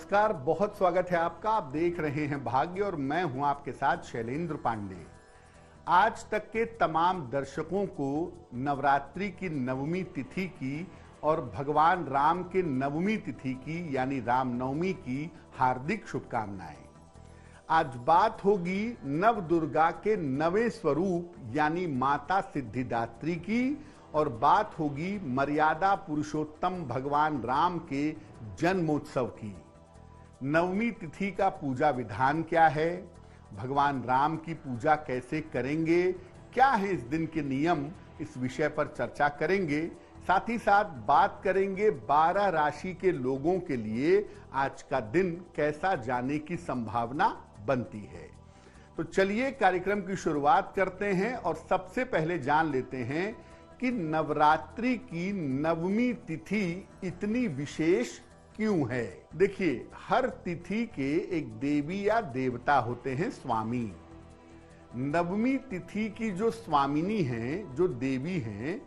नमस्कार, बहुत स्वागत है आपका। आप देख रहे हैं भाग्य और मैं हूं आपके साथ शैलेंद्र पांडे। आज तक के तमाम दर्शकों को नवरात्रि की नवमी तिथि की और भगवान राम के नवमी तिथि की यानी रामनवमी की हार्दिक शुभकामनाएं। आज बात होगी नव दुर्गा के नवे स्वरूप यानी माता सिद्धिदात्री की और बात होगी मर्यादा पुरुषोत्तम भगवान राम के जन्मोत्सव की। नवमी तिथि का पूजा विधान क्या है, भगवान राम की पूजा कैसे करेंगे, क्या है इस दिन के नियम, इस विषय पर चर्चा करेंगे। साथ ही साथ बात करेंगे 12 राशि के लोगों के लिए आज का दिन कैसा जाने की संभावना बनती है। तो चलिए कार्यक्रम की शुरुआत करते हैं और सबसे पहले जान लेते हैं कि नवरात्रि की नवमी तिथि इतनी विशेष क्यों है। देखिए, हर तिथि के एक देवी या देवता होते हैं स्वामी। नवमी तिथि की जो स्वामिनी हैं, जो देवी हैं,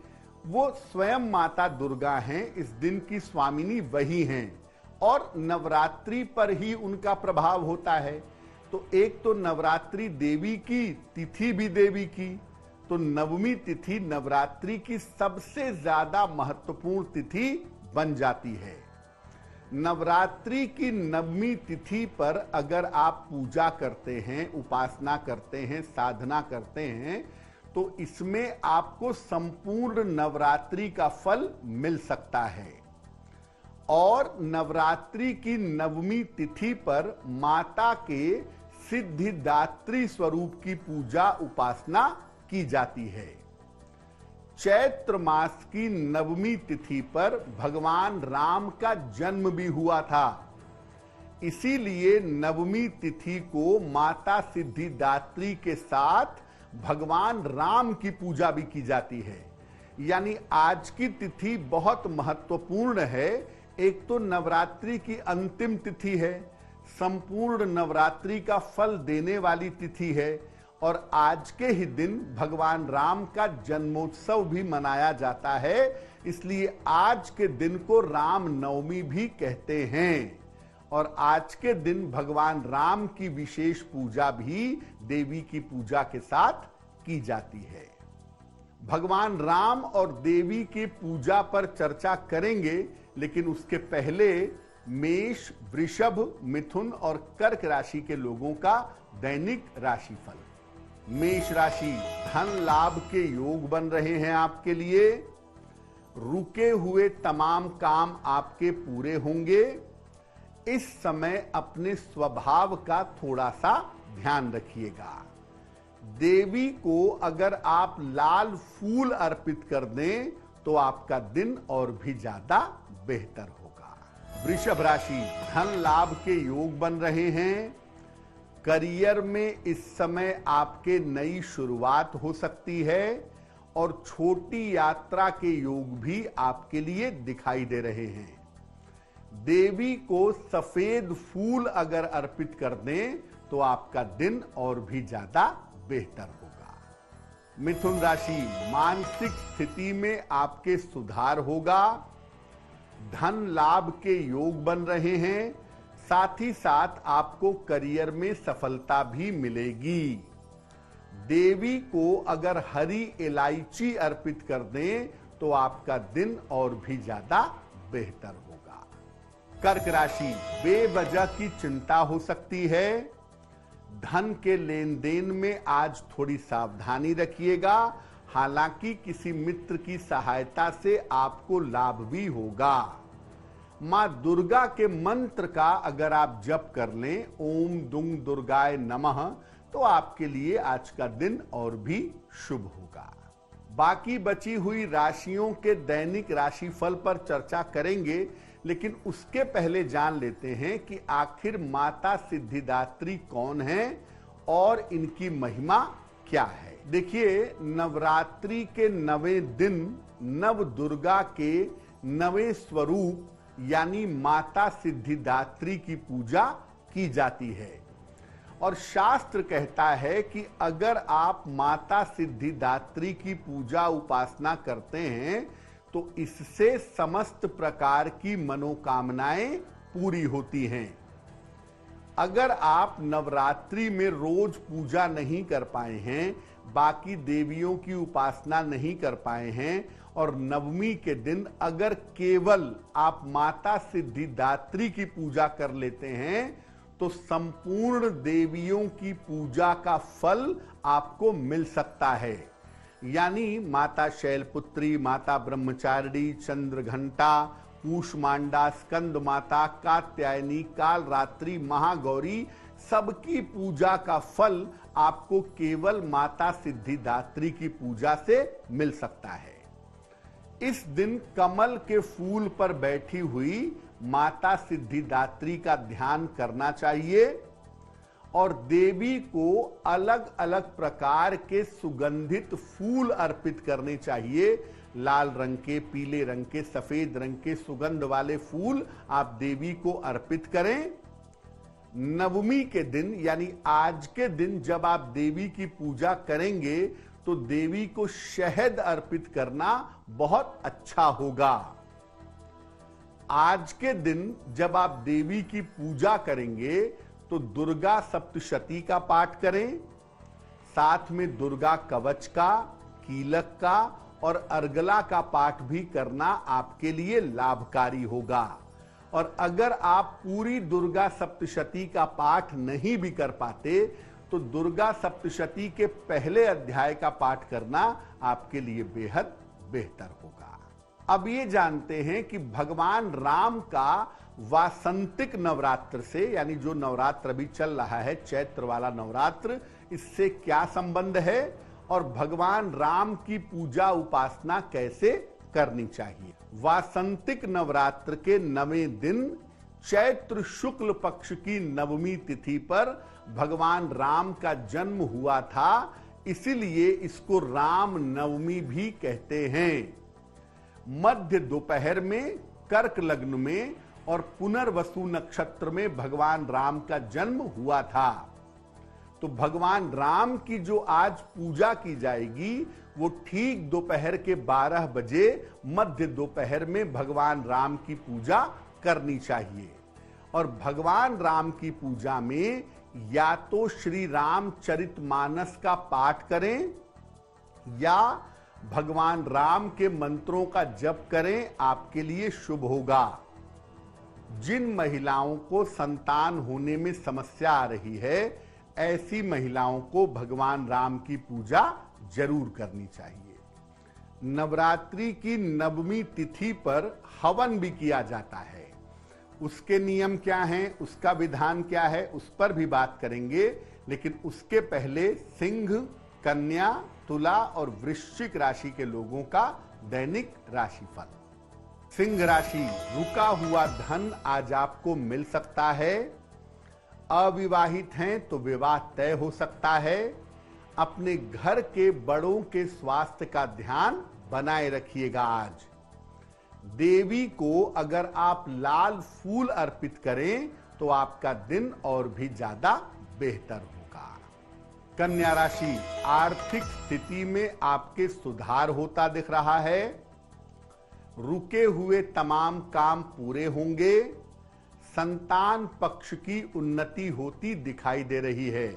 वो स्वयं माता दुर्गा हैं। इस दिन की स्वामिनी वही हैं और नवरात्रि पर ही उनका प्रभाव होता है। तो एक तो नवरात्रि देवी की, तिथि भी देवी की, तो नवमी तिथि नवरात्रि की सबसे ज्यादा महत्वपूर्ण तिथि बन जाती है। नवरात्रि की नवमी तिथि पर अगर आप पूजा करते हैं, उपासना करते हैं, साधना करते हैं, तो इसमें आपको संपूर्ण नवरात्रि का फल मिल सकता है। और नवरात्रि की नवमी तिथि पर माता के सिद्धिदात्री स्वरूप की पूजा उपासना की जाती है। चैत्र मास की नवमी तिथि पर भगवान राम का जन्म भी हुआ था। इसीलिए नवमी तिथि को माता सिद्धिदात्री के साथ भगवान राम की पूजा भी की जाती है। यानी आज की तिथि बहुत महत्वपूर्ण है। एक तो नवरात्रि की अंतिम तिथि है, संपूर्ण नवरात्रि का फल देने वाली तिथि है और आज के ही दिन भगवान राम का जन्मोत्सव भी मनाया जाता है। इसलिए आज के दिन को राम नवमी भी कहते हैं और आज के दिन भगवान राम की विशेष पूजा भी देवी की पूजा के साथ की जाती है। भगवान राम और देवी की पूजा पर चर्चा करेंगे, लेकिन उसके पहले मेष, वृषभ, मिथुन और कर्क राशि के लोगों का दैनिक राशिफल। मेष राशि, धन लाभ के योग बन रहे हैं आपके लिए। रुके हुए तमाम काम आपके पूरे होंगे। इस समय अपने स्वभाव का थोड़ा सा ध्यान रखिएगा। देवी को अगर आप लाल फूल अर्पित कर दें तो आपका दिन और भी ज्यादा बेहतर होगा। वृषभ राशि, धन लाभ के योग बन रहे हैं। करियर में इस समय आपके नई शुरुआत हो सकती है और छोटी यात्रा के योग भी आपके लिए दिखाई दे रहे हैं। देवी को सफेद फूल अगर अर्पित कर दें तो आपका दिन और भी ज्यादा बेहतर होगा। मिथुन राशि, मानसिक स्थिति में आपके सुधार होगा। धन लाभ के योग बन रहे हैं। साथ ही साथ आपको करियर में सफलता भी मिलेगी। देवी को अगर हरी इलायची अर्पित कर दें तो आपका दिन और भी ज्यादा बेहतर होगा। कर्क राशि, बेवजह की चिंता हो सकती है। धन के लेन देन में आज थोड़ी सावधानी रखिएगा। हालांकि किसी मित्र की सहायता से आपको लाभ भी होगा। मां दुर्गा के मंत्र का अगर आप जप कर लें, ओम दुंग दुर्गाय नमः, तो आपके लिए आज का दिन और भी शुभ होगा। बाकी बची हुई राशियों के दैनिक राशिफल पर चर्चा करेंगे, लेकिन उसके पहले जान लेते हैं कि आखिर माता सिद्धिदात्री कौन है और इनकी महिमा क्या है। देखिए, नवरात्रि के 9वें दिन नव दुर्गा के 9वें स्वरूप यानी माता सिद्धिदात्री की पूजा की जाती है और शास्त्र कहता है कि अगर आप माता सिद्धिदात्री की पूजा उपासना करते हैं तो इससे समस्त प्रकार की मनोकामनाएं पूरी होती हैं। अगर आप नवरात्रि में रोज पूजा नहीं कर पाए हैं, बाकी देवियों की उपासना नहीं कर पाए हैं और नवमी के दिन अगर केवल आप माता सिद्धिदात्री की पूजा कर लेते हैं तो संपूर्ण देवियों की पूजा का फल आपको मिल सकता है। यानी माता शैलपुत्री, माता ब्रह्मचारिणी, चंद्रघंटा, कूष्मांडा, स्कंद माता, कात्यायनी, कालरात्रि, महागौरी, सबकी पूजा का फल आपको केवल माता सिद्धिदात्री की पूजा से मिल सकता है। इस दिन कमल के फूल पर बैठी हुई माता सिद्धिदात्री का ध्यान करना चाहिए और देवी को अलग अलग प्रकार के सुगंधित फूल अर्पित करने चाहिए। लाल रंग के, पीले रंग के, सफेद रंग के सुगंध वाले फूल आप देवी को अर्पित करें। नवमी के दिन यानी आज के दिन जब आप देवी की पूजा करेंगे तो देवी को शहद अर्पित करना बहुत अच्छा होगा। आज के दिन जब आप देवी की पूजा करेंगे तो दुर्गा सप्तशती का पाठ करें, साथ में दुर्गा कवच का, कीलक का और अर्गला का पाठ भी करना आपके लिए लाभकारी होगा। और अगर आप पूरी दुर्गा सप्तशती का पाठ नहीं भी कर पाते तो दुर्गा सप्तशती के पहले अध्याय का पाठ करना आपके लिए बेहद बेहतर होगा। अब ये जानते हैं कि भगवान राम का वासंतिक नवरात्र से, यानी जो नवरात्र अभी चल रहा है, चैत्र वाला नवरात्र, इससे क्या संबंध है और भगवान राम की पूजा उपासना कैसे करनी चाहिए। वासंतिक नवरात्र के 9वें दिन चैत्र शुक्ल पक्ष की नवमी तिथि पर भगवान राम का जन्म हुआ था, इसीलिए इसको राम नवमी भी कहते हैं। मध्य दोपहर में कर्क लग्न में और पुनर्वसु नक्षत्र में भगवान राम का जन्म हुआ था। तो भगवान राम की जो आज पूजा की जाएगी वो ठीक दोपहर के 12 बजे मध्य दोपहर में भगवान राम की पूजा करनी चाहिए। और भगवान राम की पूजा में या तो श्री रामचरितमानस का पाठ करें या भगवान राम के मंत्रों का जप करें, आपके लिए शुभ होगा। जिन महिलाओं को संतान होने में समस्या आ रही है, ऐसी महिलाओं को भगवान राम की पूजा जरूर करनी चाहिए। नवरात्रि की नवमी तिथि पर हवन भी किया जाता है। उसके नियम क्या हैं, उसका विधान क्या है, उस पर भी बात करेंगे। लेकिन उसके पहले सिंह, कन्या, तुला और वृश्चिक राशि के लोगों का दैनिक राशिफल। सिंह राशि, रुका हुआ धन आज आपको मिल सकता है। अविवाहित हैं तो विवाह तय हो सकता है। अपने घर के बड़ों के स्वास्थ्य का ध्यान बनाए रखिएगा। आज देवी को अगर आप लाल फूल अर्पित करें तो आपका दिन और भी ज्यादा बेहतर होगा। कन्या राशि, आर्थिक स्थिति में आपके सुधार होता दिख रहा है। रुके हुए तमाम काम पूरे होंगे। संतान पक्ष की उन्नति होती दिखाई दे रही है।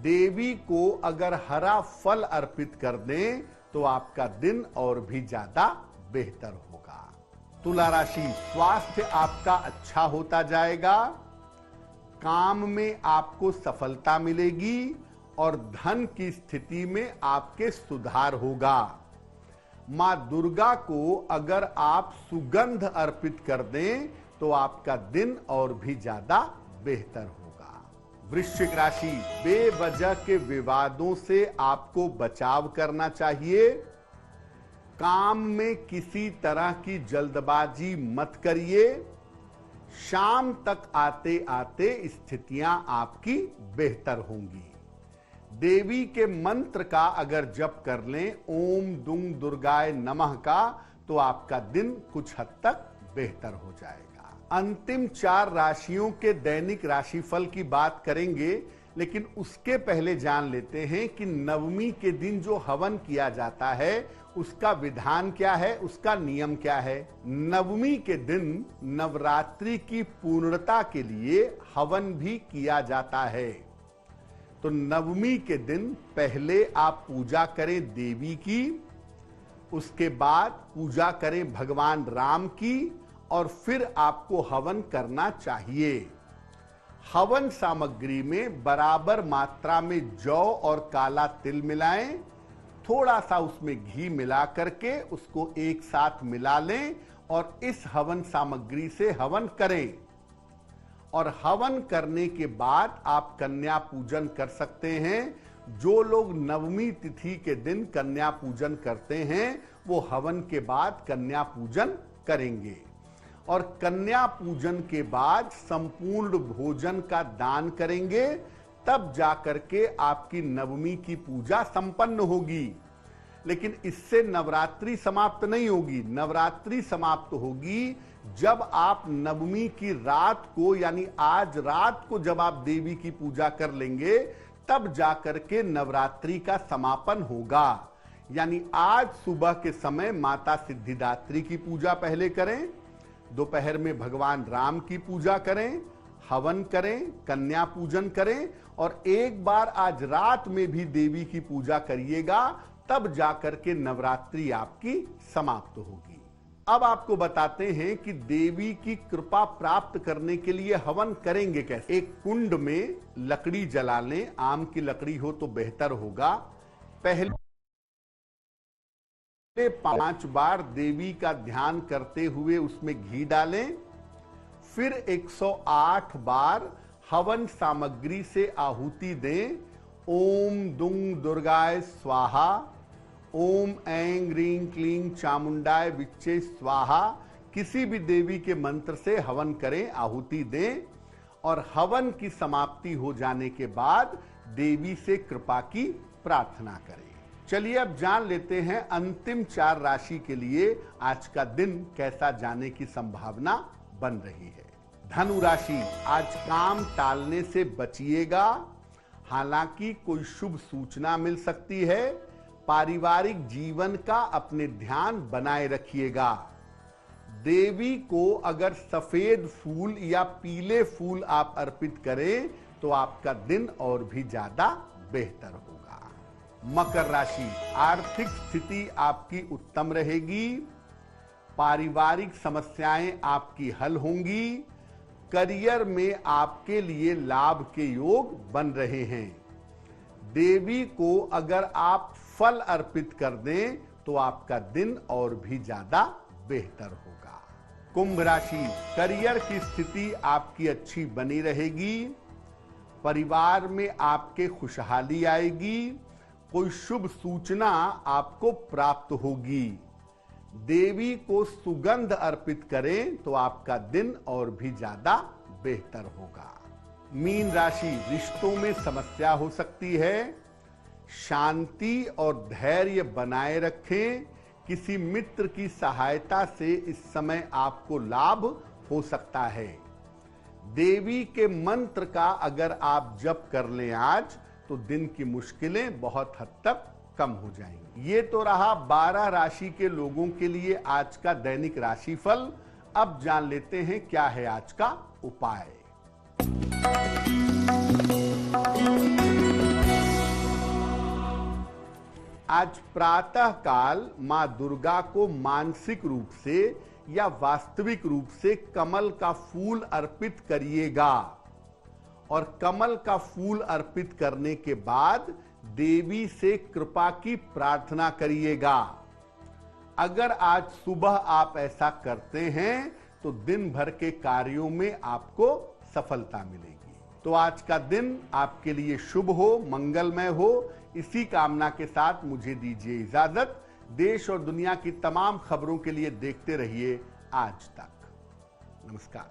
देवी को अगर हरा फल अर्पित कर दें तो आपका दिन और भी ज्यादा बेहतर होगा। तुला राशि, स्वास्थ्य आपका अच्छा होता जाएगा। काम में आपको सफलता मिलेगी और धन की स्थिति में आपके सुधार होगा। मां दुर्गा को अगर आप सुगंध अर्पित कर दें तो आपका दिन और भी ज्यादा बेहतर होगा। वृश्चिक राशि, बेवजह के विवादों से आपको बचाव करना चाहिए। काम में किसी तरह की जल्दबाजी मत करिए। शाम तक आते आते स्थितियां आपकी बेहतर होंगी। देवी के मंत्र का अगर जप कर लें, ओम दुंग दुर्गाय नमः का, तो आपका दिन कुछ हद तक बेहतर हो जाएगा। अंतिम 4 राशियों के दैनिक राशिफल की बात करेंगे, लेकिन उसके पहले जान लेते हैं कि नवमी के दिन जो हवन किया जाता है उसका विधान क्या है, उसका नियम क्या है। नवमी के दिन नवरात्रि की पूर्णता के लिए हवन भी किया जाता है। तो नवमी के दिन पहले आप पूजा करें देवी की, उसके बाद पूजा करें भगवान राम की, और फिर आपको हवन करना चाहिए। हवन सामग्री में बराबर मात्रा में जौ और काला तिल मिलाएं, थोड़ा सा उसमें घी मिला करके उसको एक साथ मिला लें और इस हवन सामग्री से हवन करें। और हवन करने के बाद आप कन्या पूजन कर सकते हैं। जो लोग नवमी तिथि के दिन कन्या पूजन करते हैं वो हवन के बाद कन्या पूजन करेंगे। और कन्या पूजन के बाद संपूर्ण भोजन का दान करेंगे, तब जाकर के आपकी नवमी की पूजा संपन्न होगी। लेकिन इससे नवरात्रि समाप्त नहीं होगी। नवरात्रि समाप्त होगी जब आप नवमी की रात को, यानी आज रात को जब आप देवी की पूजा कर लेंगे, तब जाकर के नवरात्रि का समापन होगा। यानी आज सुबह के समय माता सिद्धिदात्री की पूजा पहले करें, दोपहर में भगवान राम की पूजा करें, हवन करें, कन्या पूजन करें, और एक बार आज रात में भी देवी की पूजा करिएगा, तब जाकर के नवरात्रि आपकी समाप्त होगी। अब आपको बताते हैं कि देवी की कृपा प्राप्त करने के लिए हवन करेंगे कैसे। एक कुंड में लकड़ी जला लें, आम की लकड़ी हो तो बेहतर होगा। पहले 5 बार देवी का ध्यान करते हुए उसमें घी डालें, फिर 108 बार हवन सामग्री से आहुति दें। ओम दुंग दुर्गाय स्वाहा, ओम ऐं ह्रीं क्लीं चामुंडाय विच्चे स्वाहा, किसी भी देवी के मंत्र से हवन करें, आहुति दें। और हवन की समाप्ति हो जाने के बाद देवी से कृपा की प्रार्थना करें। चलिए अब जान लेते हैं अंतिम 4 राशि के लिए आज का दिन कैसा जाने की संभावना बन रही है। धनु राशि, आज काम टालने से बचिएगा, हालांकि कोई शुभ सूचना मिल सकती है। पारिवारिक जीवन का अपने ध्यान बनाए रखिएगा। देवी को अगर सफेद फूल या पीले फूल आप अर्पित करें तो आपका दिन और भी ज्यादा बेहतर होगा। मकर राशि, आर्थिक स्थिति आपकी उत्तम रहेगी, पारिवारिक समस्याएं आपकी हल होंगी, करियर में आपके लिए लाभ के योग बन रहे हैं। देवी को अगर आप फल अर्पित कर दें तो आपका दिन और भी ज्यादा बेहतर होगा। कुंभ राशि, करियर की स्थिति आपकी अच्छी बनी रहेगी, परिवार में आपके खुशहाली आएगी, कोई शुभ सूचना आपको प्राप्त होगी। देवी को सुगंध अर्पित करें तो आपका दिन और भी ज्यादा बेहतर होगा। मीन राशि, रिश्तों में समस्या हो सकती है, शांति और धैर्य बनाए रखें। किसी मित्र की सहायता से इस समय आपको लाभ हो सकता है। देवी के मंत्र का अगर आप जप कर लें आज, तो दिन की मुश्किलें बहुत हद तक कम हो जाएंगी। ये तो रहा 12 राशि के लोगों के लिए आज का दैनिक राशिफल। अब जान लेते हैं क्या है आज का उपाय। आज प्रातः काल मां दुर्गा को मानसिक रूप से या वास्तविक रूप से कमल का फूल अर्पित करिएगा। और कमल का फूल अर्पित करने के बाद देवी से कृपा की प्रार्थना करिएगा। अगर आज सुबह आप ऐसा करते हैं तो दिन भर के कार्यों में आपको सफलता मिलेगी। तो आज का दिन आपके लिए शुभ हो, मंगलमय हो, इसी कामना के साथ मुझे दीजिए इजाजत। देश और दुनिया की तमाम खबरों के लिए देखते रहिए आज तक। नमस्कार।